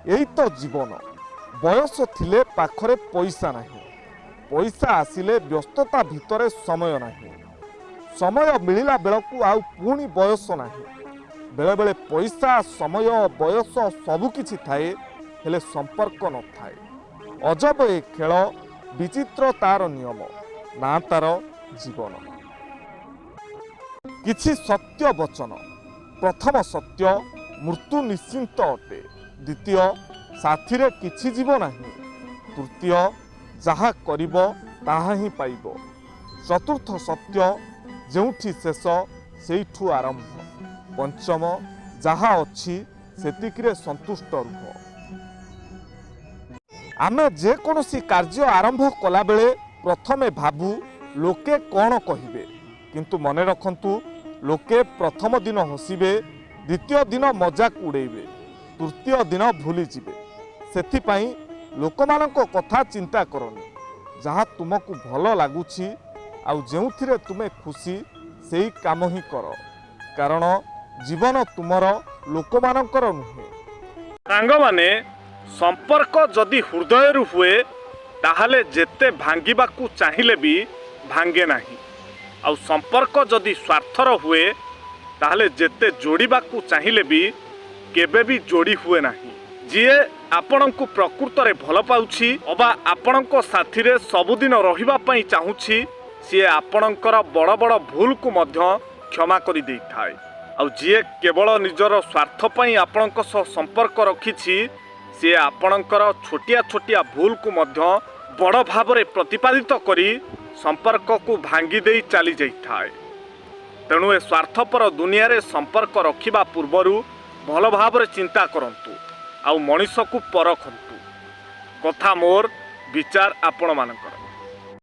यही तो जीवन। बयस थिले पाखरे पैसा नहीं, पैसा आसिले व्यस्तता भितर समय नहीं, समय मिलिला बेलकु आउ पुणी बयस नहीं। बेले बेले पैसा समय बयस सबुकिछि थाए, हेले संपर्क न थाए। अजब ए खेल, विचित्र तार नियम, ना तार जीवन। किछि सत्य वचन। प्रथम सत्य, मृत्यु निश्चिंत अटे। द्वितीय, साथीरे किछि जीव नाही। तृतीय, जहा करिब ताहा ही पाइब। चतुर्थ सत्य, जेउठी शेष सेइठु आरंभ। पंचम, जहा अच्छी सेतिकिरे संतुष्ट रुह। आमे जे कोनोसी कार्य आरंभ कला बेले प्रथमे भाबू लोके कौन कहिबे, किंतु मने रखंतु लोके प्रथम दिन हसिबे, द्वितीय दिन मजाक उड़ेबे, तृतीय दिन भूली जिबे। सेथिपाई लोकमानंको कथा चिंता करनी। जहाँ तुमको भल लगुछि आउ जेउथिरे तुमे खुशी सेही काम ही कर, कारण जीवन तुमर लोकमानंकर नुहे। सांग माने संपर्क जदि हृदय हुए ताहले जेते भांगिबाकू चाहिले भी भांगे नाही। आउ संपर्क जदि स्वार्थर हुए ताहले जेते जोड़िबाकू चाहिले भी केबे भी जोड़ी हुए नाही। जीए आपणको प्रकृत रे भल पाउछि अबा आपणको साथी रे सबुदिन रहिबा पई चाहुछि, सी आपणकर बड़ बड़ भूल को मध्य क्षमा करि देई थाए। आउ जीए केवल निजर स्वार्थ पई आपणक सह संपर्क रखिछि, सी आपणकर छोटिया छोटिया भूल को मध्य बड़ भावरे प्रतिपादित करी संपर्क को भांगी देई चली जाई थाए। तेणु ए स्वार्थपर दुनिया रे संपर्क रखिबा पूर्वरु भल भावरे चिंता करंतु, आउ मनीष को परखंतु। कथा मोर, विचार आपण मानकर।